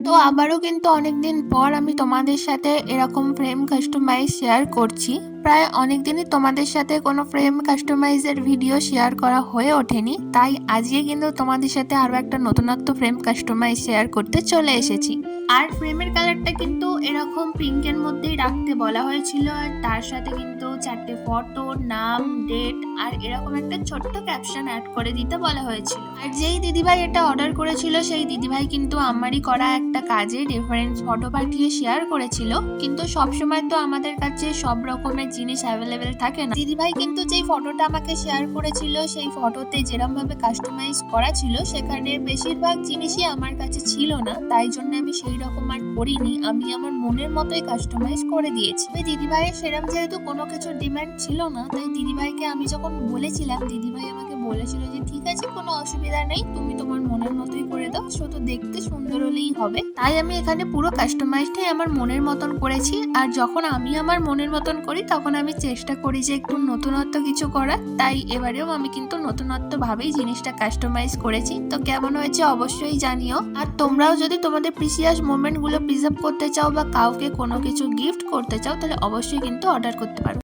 তো আবারও কিন্তু অনেকদিন পর আমি তোমাদের সাথে এরকম ফ্রেম কাস্টমাইজ শেয়ার করছি। প্রায় অনেকদিনই তোমাদের সাথে কোনো ফ্রেম কাস্টমাইজের ভিডিও শেয়ার করা হয়ে ওঠেনি, তাই আজকে কিন্তু তোমাদের সাথে আরো একটা নতুনত্ব ফ্রেম কাস্টমাইজ শেয়ার করতে চলে এসেছি। আর ফ্রেমের কালারটা কিন্তু এরকম পিঙ্কের মধ্যেই রাখতে বলা হয়েছিল, আর তার সাথে কিন্তু 4টে ফটো, নাম, ডেট আর এরকম একটা ছোট্ট ক্যাপশন অ্যাড করে দিতে বলা হয়েছিল। আর যেই দিদিভাই এটা অর্ডার করেছিল সেই দিদিভাই কিন্তু আমারই করা একটা কাজে রেফারেন্স ফটো পাঠিয়ে শেয়ার করেছিল, কিন্তু সবসময় তো আমাদের কাছে সব রকমের জিনিস অ্যাভেলেবেল থাকে না। দিদিভাই কিন্তু যেই ফটোটা আমাকে শেয়ার করেছিল সেই ফটোতে যেরকম ভাবে কাস্টমাইজ করা ছিল সেখানে বেশিরভাগ জিনিসই আমার কাছে ছিল না, তাই জন্য আমি সেই রকম আর করিনি, আমি আমার মনের মতোই কাস্টমাইজ করে দিয়েছি। ওই দিদিভাইয়ের সেরকম যেহেতু কোনো কিছুর ডিমান্ড ছিল না, তাই দিদিভাইকে আমি যখন বলেছিলাম দিদিভাই আমাকে বলেছিল যে ঠিক আছে, কোনো অসুবিধা নেই, তুমি তোমার মনের মতোই করে দাও, শুধু দেখতে সুন্দর হলেই হবে। তাই আমি এখানে পুরো কাস্টমাইজটাই আমার মনের মতন করেছি। আর যখন আমি আমার মনের মতন করি তখন আমি চেষ্টা করি যে একটু নতুনত্ব কিছু করার, তাই এবারেও আমি কিন্তু নতুনত্ব ভাবেই জিনিসটা কাস্টমাইজ করেছি। তো কেমন হয়েছে অবশ্যই জানিও। আর তোমরাও যদি তোমাদের প্রিসিয়াস মোমেন্ট গুলো প্রিজার্ভ করতে চাও বা কাউকে কোনো কিছু গিফট করতে চাও তাহলে অবশ্যই কিন্তু অর্ডার করতে পারো।